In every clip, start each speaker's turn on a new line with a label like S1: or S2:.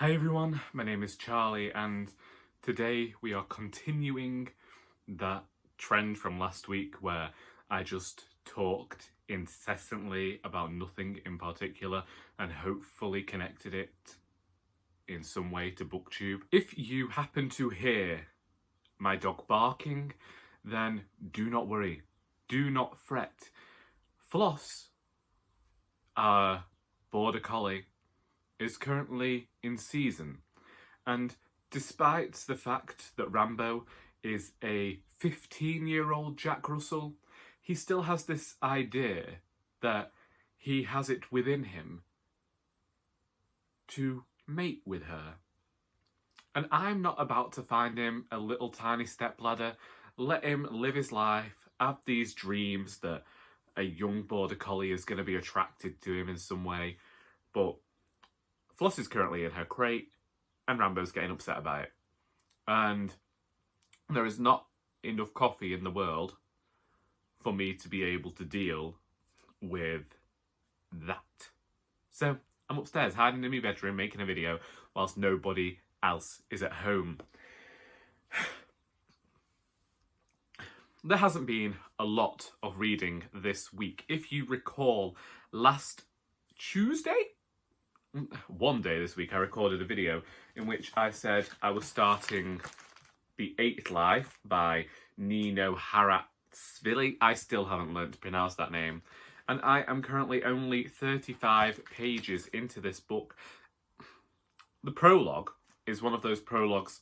S1: Hi everyone, my name is Charlie and today we are continuing that trend from last week where I just talked incessantly about nothing in particular and hopefully connected it in some way to BookTube. If you happen to hear my dog barking, then do not worry, do not fret. Floss, our border collie, is currently in season, and despite the fact that Rambo is a 15-year-old Jack Russell, he still has this idea that he has it within him to mate with her. And I'm not about to find him a little tiny stepladder. Let him live his life, have these dreams that a young border collie is going to be attracted to him in some way, but Floss is currently in her crate, and Rambo's getting upset about it. And there is not enough coffee in the world for me to be able to deal with that. So I'm upstairs, hiding in my bedroom, making a video, whilst nobody else is at home. There hasn't been a lot of reading this week. If you recall, last Tuesday? One day this week I recorded a video in which I said I was starting The Eighth Life by Nino Haratschvili. I still haven't learned to pronounce that name. And I am currently only 35 pages into this book. The prologue is one of those prologues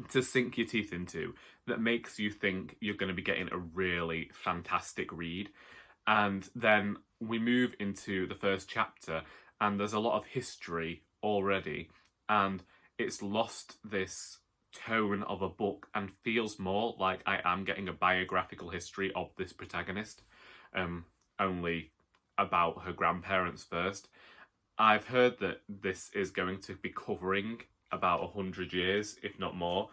S1: to sink your teeth into that makes you think you're going to be getting a really fantastic read. And then we move into the first chapter and there's a lot of history already, and it's lost this tone of a book and feels more like I am getting a biographical history of this protagonist, only about her grandparents first. I've heard that this is going to be covering about 100 years, if not more.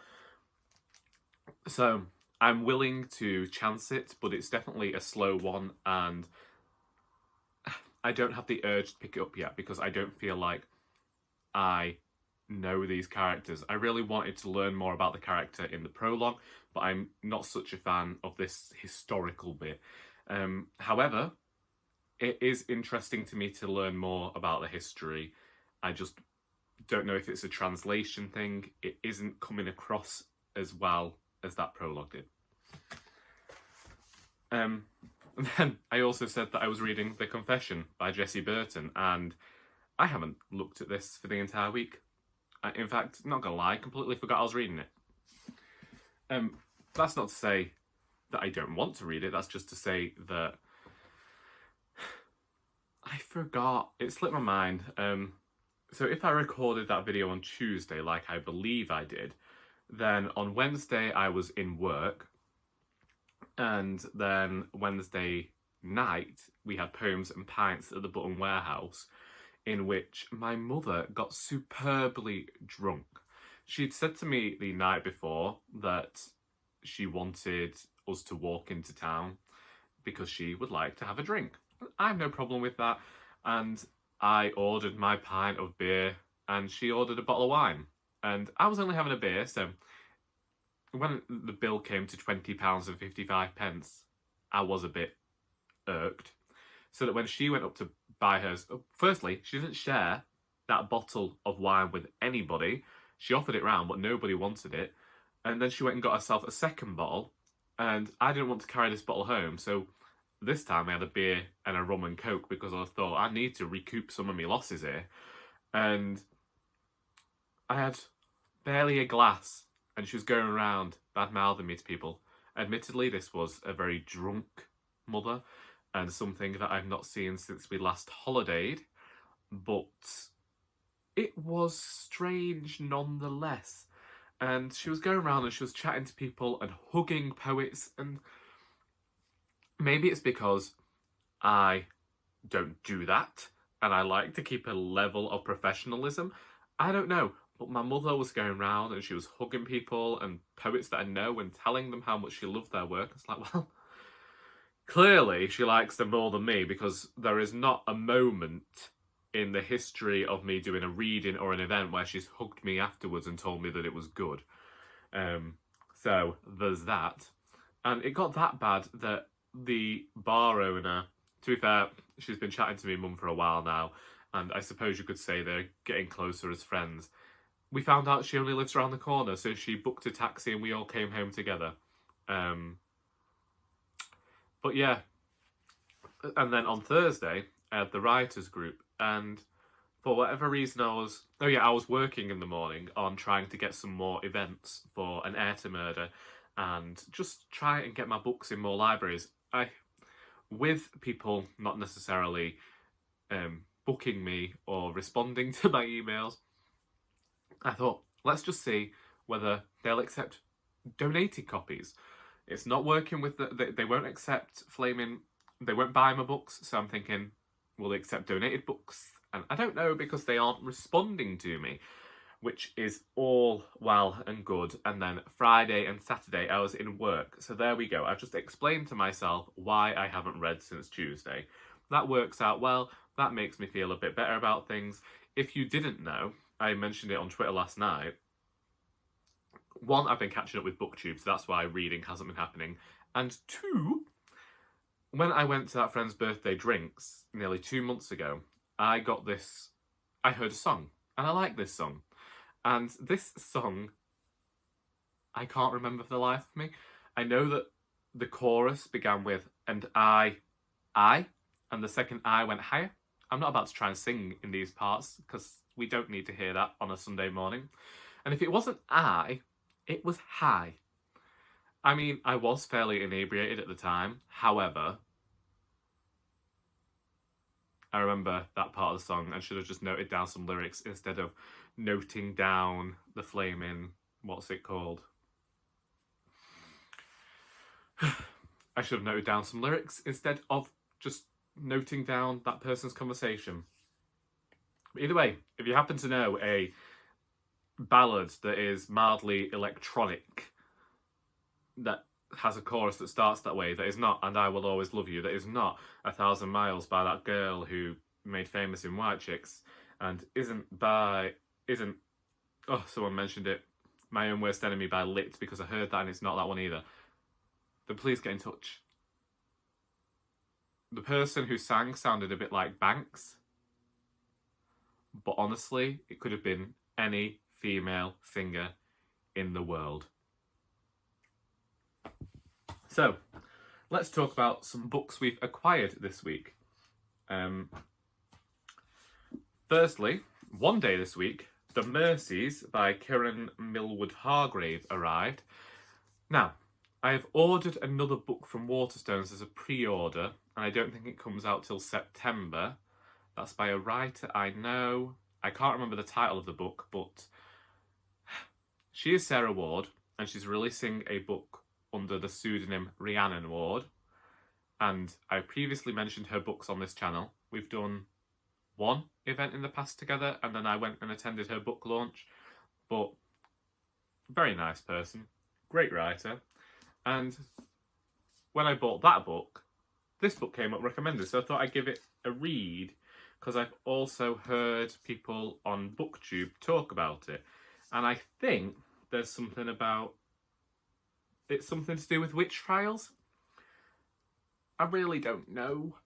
S1: So I'm willing to chance it, but it's definitely a slow one, and I don't have the urge to pick it up yet because I don't feel like I know these characters. I really wanted to learn more about the character in the prologue, but I'm not such a fan of this historical bit. However, it is interesting to me to learn more about the history. I just don't know if it's a translation thing. It isn't coming across as well as that prologue did. And then I also said that I was reading The Confession by Jessie Burton, and I haven't looked at this for the entire week. In fact, not gonna lie, completely forgot I was reading it. That's not to say that I don't want to read it, that's just to say that I forgot. It slipped my mind. So if I recorded that video on Tuesday, like I believe I did, then on Wednesday I was in work, and then Wednesday night we had Poems and Pints at the Burton warehouse, in which my mother got superbly drunk. She'd said to me the night before that she wanted us to walk into town because she would like to have a drink. I have no problem with that, and I ordered my pint of beer and she ordered a bottle of wine, and I was only having a beer, so when the bill came to £20.55, I was a bit irked. So that when she went up to buy hers, firstly, she didn't share that bottle of wine with anybody. She offered it round, but nobody wanted it. And then she went and got herself a second bottle, and I didn't want to carry this bottle home. So this time I had a beer and a rum and coke because I thought I need to recoup some of my losses here. And I had barely a glass, and she was going around bad-mouthing me to people. Admittedly, this was a very drunk mother, and something that I've not seen since we last holidayed, but it was strange nonetheless. And she was going around and she was chatting to people and hugging poets, and maybe it's because I don't do that and I like to keep a level of professionalism. I don't know. But my mother was going around and she was hugging people and poets that I know and telling them how much she loved their work. It's like, well, clearly she likes them more than me, because there is not a moment in the history of me doing a reading or an event where she's hugged me afterwards and told me that it was good. So there's that. And it got that bad that the bar owner, to be fair, she's been chatting to me mum for a while now, and I suppose you could say they're getting closer as friends. We found out she only lives around the corner, so she booked a taxi and we all came home together. But yeah. And then on Thursday, I had the writers group, and for whatever reason I was working in the morning on trying to get some more events for an heir to murder and just try and get my books in more libraries. With people not necessarily booking me or responding to my emails, I thought, let's just see whether they'll accept donated copies. It's not working with they won't accept they won't buy my books, so I'm thinking, will they accept donated books? And I don't know, because they aren't responding to me, which is all well and good. And then Friday and Saturday I was in work, so there we go. I've just explained to myself why I haven't read since Tuesday. That works out well. That makes me feel a bit better about things. If you didn't know, I mentioned it on Twitter last night. One, I've been catching up with BookTube, so that's why reading hasn't been happening. And two, when I went to that friend's birthday drinks nearly 2 months ago, I heard a song, and I like this song. And this song, I can't remember for the life of me. I know that the chorus began with, and I, and the second I went higher. I'm not about to try and sing in these parts, because we don't need to hear that on a Sunday morning. And if it wasn't it was high. I mean, I was fairly inebriated at the time. However, I remember that part of the song and should have just noted down some lyrics instead of noting down the flaming, what's it called? I should have noted down some lyrics instead of just noting down that person's conversation. But either way, if you happen to know a ballad that is mildly electronic, that has a chorus that starts that way, that is not "And I Will Always Love You," that is not "1,000 Miles" by that girl who made famous in White Chicks, and someone mentioned it, "My Own Worst Enemy" by Lit, because I heard that and it's not that one either, then please get in touch. The person who sang sounded a bit like Banks, but honestly, it could have been any female singer in the world. So, let's talk about some books we've acquired this week. Firstly, one day this week, The Mercies by Kiran Millwood Hargrave arrived. Now, I have ordered another book from Waterstones as a pre-order, and I don't think it comes out till September. That's by a writer I know. I can't remember the title of the book, but she is Sarah Ward, and she's releasing a book under the pseudonym Rhiannon Ward. And I previously mentioned her books on this channel. We've done one event in the past together, and then I went and attended her book launch. But very nice person, great writer. And when I bought that book, this book came up recommended, so I thought I'd give it a read, because I've also heard people on BookTube talk about it. And I think there's something about it's something to do with witch trials. I really don't know.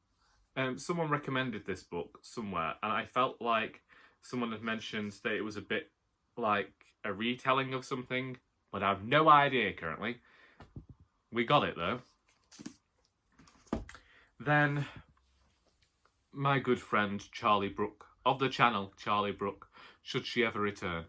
S1: Someone recommended this book somewhere, and I felt like someone had mentioned that it was a bit like a retelling of something, but I have no idea currently. We got it though. Then my good friend Charlie Brooke, of the channel Charlie Brooke, should she ever return,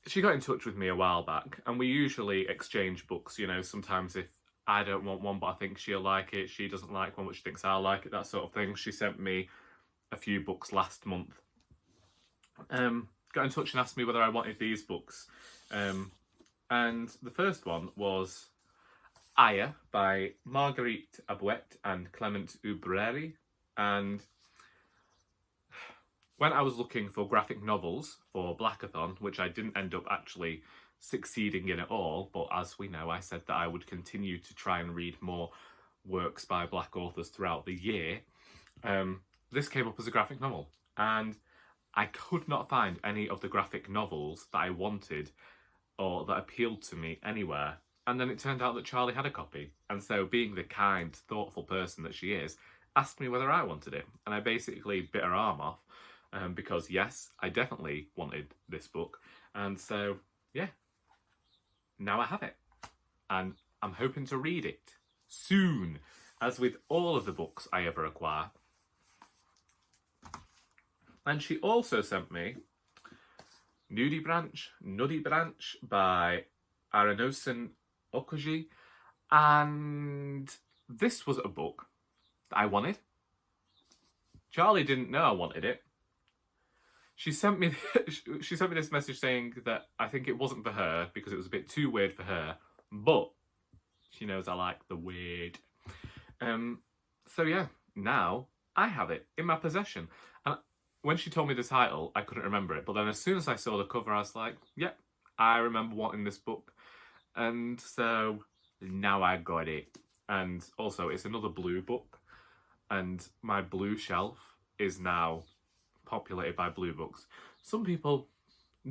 S1: she got in touch with me a while back, and we usually exchange books, you know, sometimes if I don't want one but I think she'll like it, she doesn't like one but she thinks I'll like it, that sort of thing. She sent me a few books last month. Got in touch and asked me whether I wanted these books. And the first one was Ayah by Marguerite Abouet and Clement Oubrerie. And when I was looking for graphic novels for Blackathon, which I didn't end up actually succeeding in at all, but as we know, I said that I would continue to try and read more works by Black authors throughout the year. this came up as a graphic novel, and I could not find any of the graphic novels that I wanted or that appealed to me anywhere. And then it turned out that Charlie had a copy, and so being the kind, thoughtful person that she is, asked me whether I wanted it, and I basically bit her arm off, because yes, I definitely wanted this book, and so yeah, now I have it, and I'm hoping to read it soon, as with all of the books I ever acquire. And she also sent me Nudibranch by Irenosen Okojie, and this was a book that I wanted. Charlie didn't know I wanted it. She sent me this message saying that I think it wasn't for her because it was a bit too weird for her, but she knows I like the weird. So yeah, now I have it in my possession. And when she told me the title, I couldn't remember it, but then as soon as I saw the cover, I was like, yep, I remember wanting this book. And so now I got it. And also, it's another blue book, and my blue shelf is now populated by blue books. Some people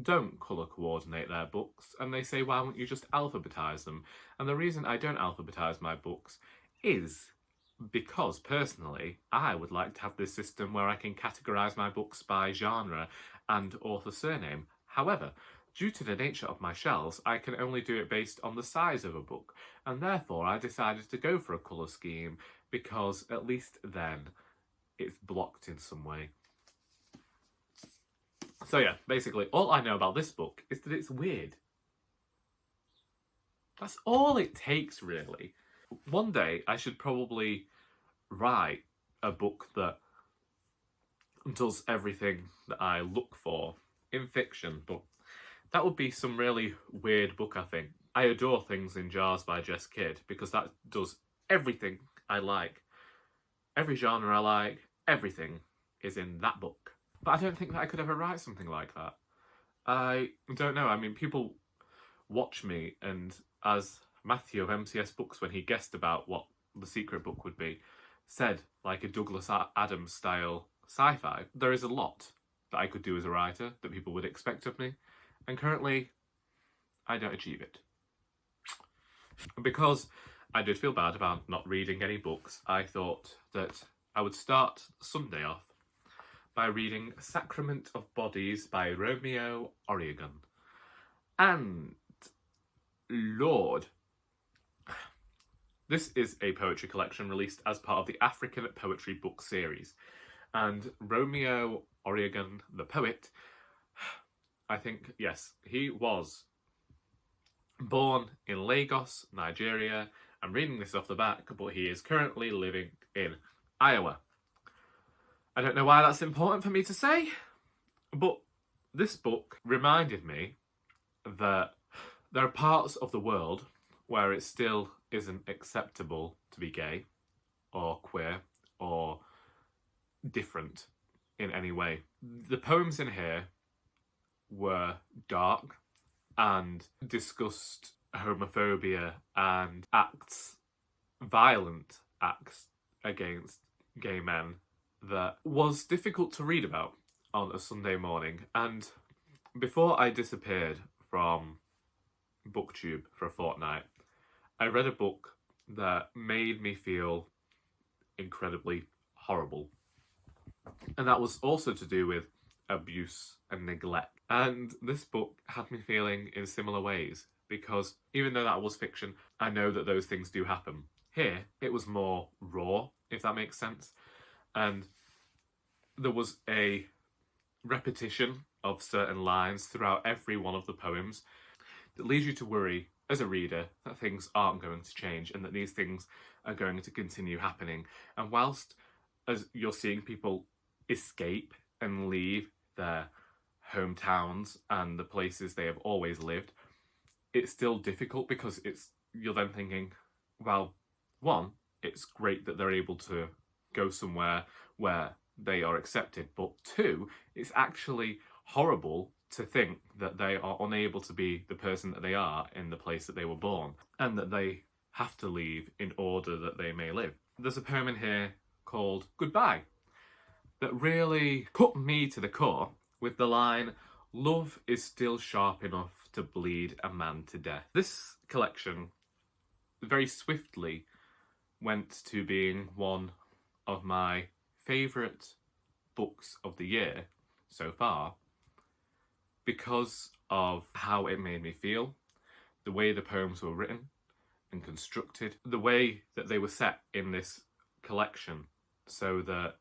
S1: don't colour coordinate their books, and they say, why won't you just alphabetise them? And the reason I don't alphabetise my books is because, personally, I would like to have this system where I can categorise my books by genre and author surname. However, due to the nature of my shelves, I can only do it based on the size of a book, and therefore I decided to go for a colour scheme, because at least then it's blocked in some way. So yeah, basically all I know about this book is that it's weird. That's all it takes, really. One day I should probably write a book that does everything that I look for in fiction, but that would be some really weird book, I think. I adore Things in Jars by Jess Kidd because that does everything I like. Every genre I like, everything is in that book. But I don't think that I could ever write something like that. I don't know. I mean, people watch me, and as Matthew of MCS Books, when he guessed about what the secret book would be, said, like a Douglas Adams style sci-fi, there is a lot that I could do as a writer that people would expect of me, and currently I don't achieve it. Because I did feel bad about not reading any books, I thought that I would start Sunday off by reading Sacrament of Bodies by Romeo Oregon. And Lord, this is a poetry collection released as part of the African Poetry Book Series. And Romeo Oregon, the poet, I think, yes, he was born in Lagos, Nigeria. I'm reading this off the back, but he is currently living in Iowa. I don't know why that's important for me to say, but this book reminded me that there are parts of the world where it still isn't acceptable to be gay or queer or different in any way. The poems in here were dark and discussed homophobia and violent acts against gay men that was difficult to read about on a Sunday morning. And before I disappeared from BookTube for a fortnight, I read a book that made me feel incredibly horrible. And that was also to do with abuse and neglect. And this book had me feeling in similar ways, because even though that was fiction, I know that those things do happen. Here, it was more raw, if that makes sense. And there was a repetition of certain lines throughout every one of the poems that leads you to worry, as a reader, that things aren't going to change and that these things are going to continue happening. And whilst as you're seeing people escape and leave their hometowns and the places they have always lived, it's still difficult, because you're then thinking, well, one, it's great that they're able to go somewhere where they are accepted, but two, it's actually horrible to think that they are unable to be the person that they are in the place that they were born, and that they have to leave in order that they may live. There's a poem in here called Goodbye, that really put me to the core with the line, "Love is still sharp enough to bleed a man to death." This collection very swiftly went to being one of my favourite books of the year so far because of how it made me feel, the way the poems were written and constructed, the way that they were set in this collection, so that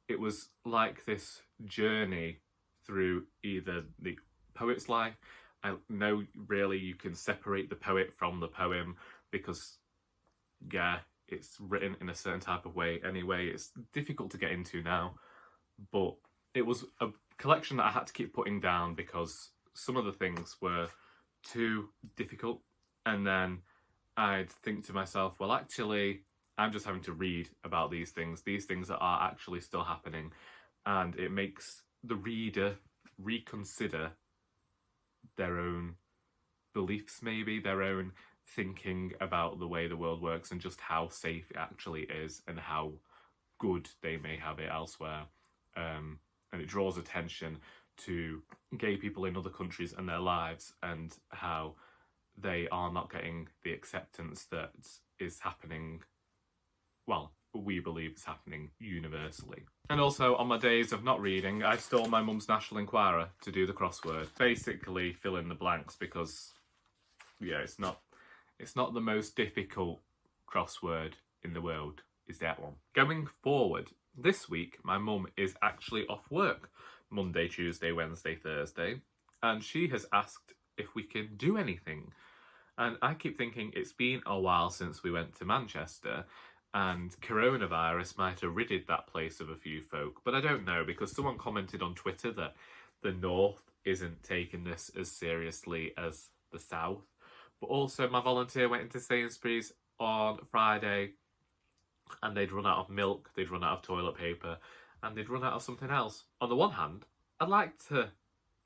S1: it was like this journey through either the poet's life. I know really you can separate the poet from the poem because, yeah, it's written in a certain type of way anyway. It's difficult to get into now, but it was a collection that I had to keep putting down because some of the things were too difficult, and then I'd think to myself, well, actually, I'm just having to read about these things that are actually still happening, and it makes the reader reconsider their own beliefs, maybe their own thinking about the way the world works and just how safe it actually is and how good they may have it elsewhere. And it draws attention to gay people in other countries and their lives and how they are not getting the acceptance that is happening, well, we believe is happening universally. And also, on my days of not reading, I stole my mum's National Enquirer to do the crossword. Basically, fill in the blanks because, yeah, it's not the most difficult crossword in the world, is that one. Going forward, this week, my mum is actually off work Monday, Tuesday, Wednesday, Thursday, and she has asked if we can do anything. And I keep thinking it's been a while since we went to Manchester, and coronavirus might have ridded that place of a few folk, but I don't know, because someone commented on Twitter that the North isn't taking this as seriously as the South. But also my volunteer went into Sainsbury's on Friday and they'd run out of milk, they'd run out of toilet paper, and they'd run out of something else. On the one hand, I'd like to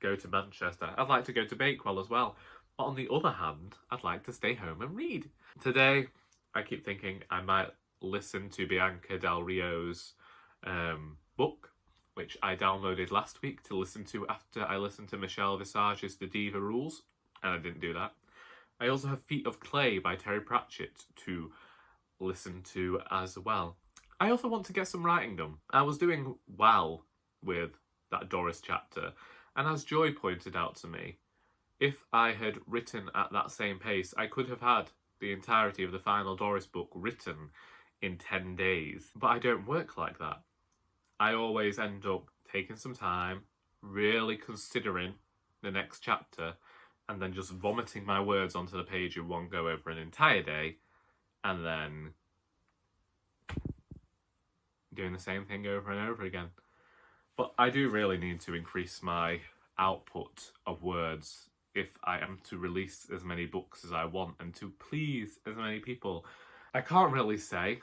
S1: go to Manchester, I'd like to go to Bakewell as well, but on the other hand, I'd like to stay home and read. Today, I keep thinking I might listen to Bianca Del Rio's book, which I downloaded last week to listen to after I listened to Michelle Visage's The Diva Rules, and I didn't do that. I also have Feet of Clay by Terry Pratchett to listen to as well. I also want to get some writing done. I was doing well with that Doris chapter, and as Joy pointed out to me, if I had written at that same pace, I could have had the entirety of the final Doris book written in 10 days. But I don't work like that. I always end up taking some time, really considering the next chapter, and then just vomiting my words onto the page in one go over an entire day, and then doing the same thing over and over again. But I do really need to increase my output of words if I am to release as many books as I want and to please as many people. I can't really say.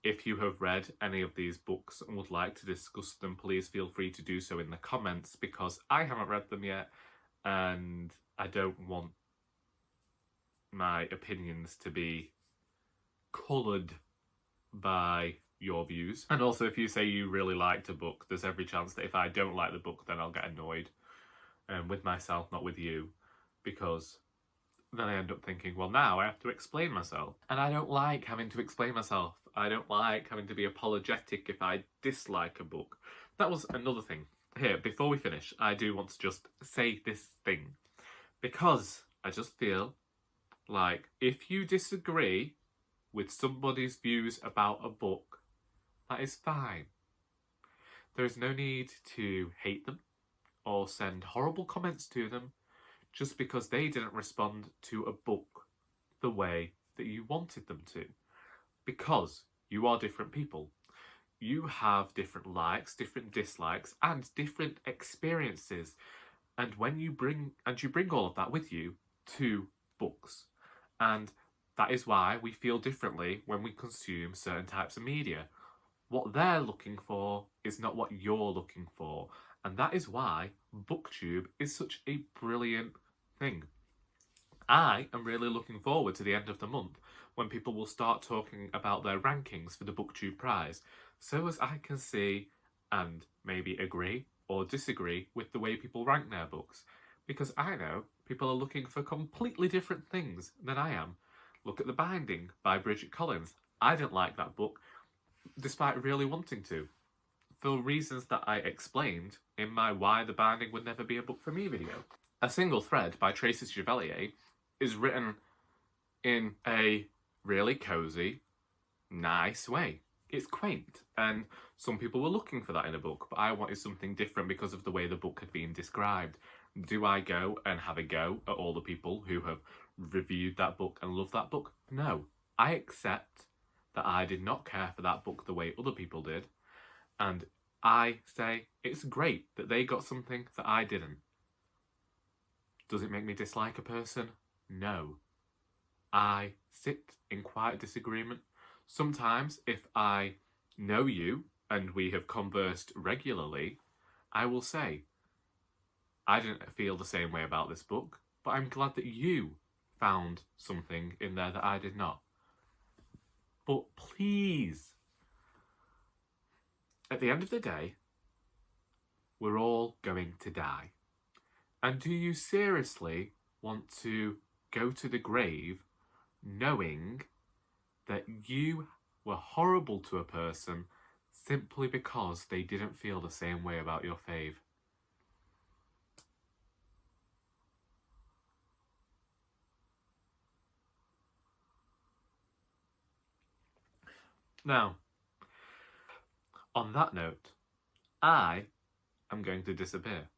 S1: If you have read any of these books and would like to discuss them, please feel free to do so in the comments, because I haven't read them yet and I don't want my opinions to be coloured by your views. And also, if you say you really liked a book, there's every chance that if I don't like the book, then I'll get annoyed with myself, not with you, because then I end up thinking, well, now I have to explain myself. And I don't like having to explain myself. I don't like having to be apologetic if I dislike a book. That was another thing. Here, before we finish, I do want to just say this thing, because I just feel like if you disagree with somebody's views about a book, that is fine. There is no need to hate them or send horrible comments to them just because they didn't respond to a book the way that you wanted them to. Because you are different people. You have different likes, different dislikes, and different experiences. And when you bring all of that with you to books. And that is why we feel differently when we consume certain types of media. What they're looking for is not what you're looking for. And that is why BookTube is such a brilliant thing. I am really looking forward to the end of the month when people will start talking about their rankings for the BookTube prize, so as I can see and maybe agree or disagree with the way people rank their books. Because I know people are looking for completely different things than I am. Look at The Binding by Bridget Collins. I didn't like that book, despite really wanting to, for reasons that I explained in my Why the Binding Would Never Be a Book for Me video. A Single Thread by Tracy Chevalier is written in a really cosy, nice way. It's quaint, and some people were looking for that in a book, but I wanted something different because of the way the book had been described. Do I go and have a go at all the people who have reviewed that book and love that book? No. I accept that I did not care for that book the way other people did, and I say it's great that they got something that I didn't. Does it make me dislike a person? No. I sit in quiet disagreement. Sometimes, if I know you and we have conversed regularly, I will say, I didn't feel the same way about this book, but I'm glad that you found something in there that I did not. But please, at the end of the day, we're all going to die. And do you seriously want to go to the grave knowing that you were horrible to a person simply because they didn't feel the same way about your fave? Now, on that note, I am going to disappear.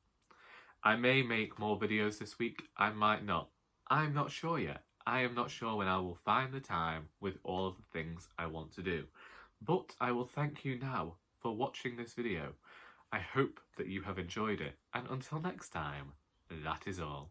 S1: I may make more videos this week, I might not. I'm not sure yet. I am not sure when I will find the time with all of the things I want to do. But I will thank you now for watching this video. I hope that you have enjoyed it, and until next time, that is all.